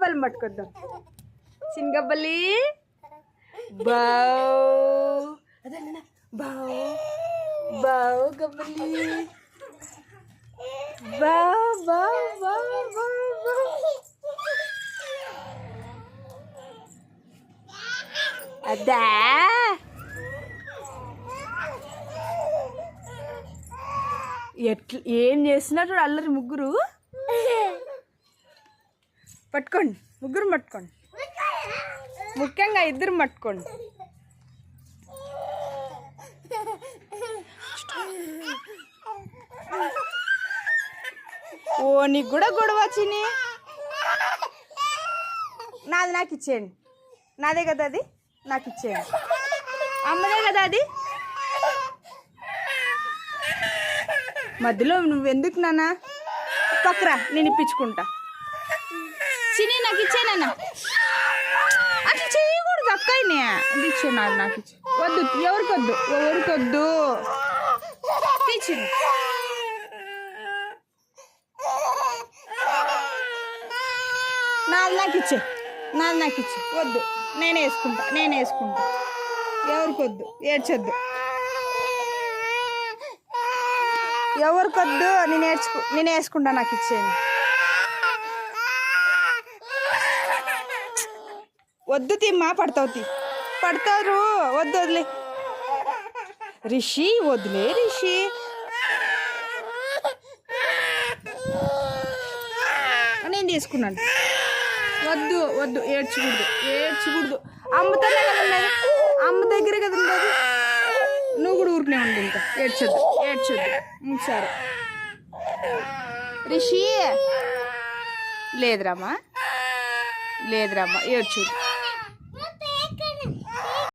గవ్వలు పట్టుకొద్దాం. చిన్నగవ్వలి బావ్ బావ్ బావ్ గవ్వలి బావ్ బావ్ బావ్ బావ్. అదా ఏం చేస్తున్నారు అల్లరి ముగ్గురు. పట్టుకోండి, ముగ్గురు పట్టుకోండి, ముఖ్యంగా ఇద్దరు పట్టుకోండి. ఓ నీకు కూడా గొడవ చిని. నాది నాకు ఇచ్చేయండి. నాదే కదా అది, నాకు ఇచ్చేయండి. అమ్మదే కదా అది. మధ్యలో నువ్వెందుకు నాన్న? పక్కరా, నేను ఇప్పించుకుంటా. చిని నాకు ఇచ్చేనన్న. అట్లా చేయకూడదు అక్కయ్యనే. అది ఇచ్చే, నాది నాకు ఇచ్చే. వద్దు, ఎవరికొద్దు, ఎవరికొద్దు. తీసింది. నాది నాకు ఇచ్చే, నాది నాకు ఇచ్చే. వద్దు, నేనే వేసుకుంటా, నేనే వేసుకుంటా. ఎవరికొద్దు, ఏడ్చొద్దు. ఎవరికొద్దు, నేను వేసుకుంటా, నాకు ఇచ్చేయండి. వద్దు తిమ్మా, పడతావు, పడతారు. వద్దు, వదిలే రిషి, వదిలే రిషి. నేను తీసుకున్నాను. వద్దు వద్దు, ఏడ్చకూడదు, ఏడ్చకూడదు. అమ్మతోనే కదా ఉండదు, అమ్మ దగ్గరే కదా ఉండదు. నువ్వు కూడా ఊరికనే ఉండు, ఇంకా ఏడ్చొద్దు, ఏడ్చొద్దు. సరే రిషి. లేదురామ్మా, లేదురామ్మా, ఏడ్చొద్దు.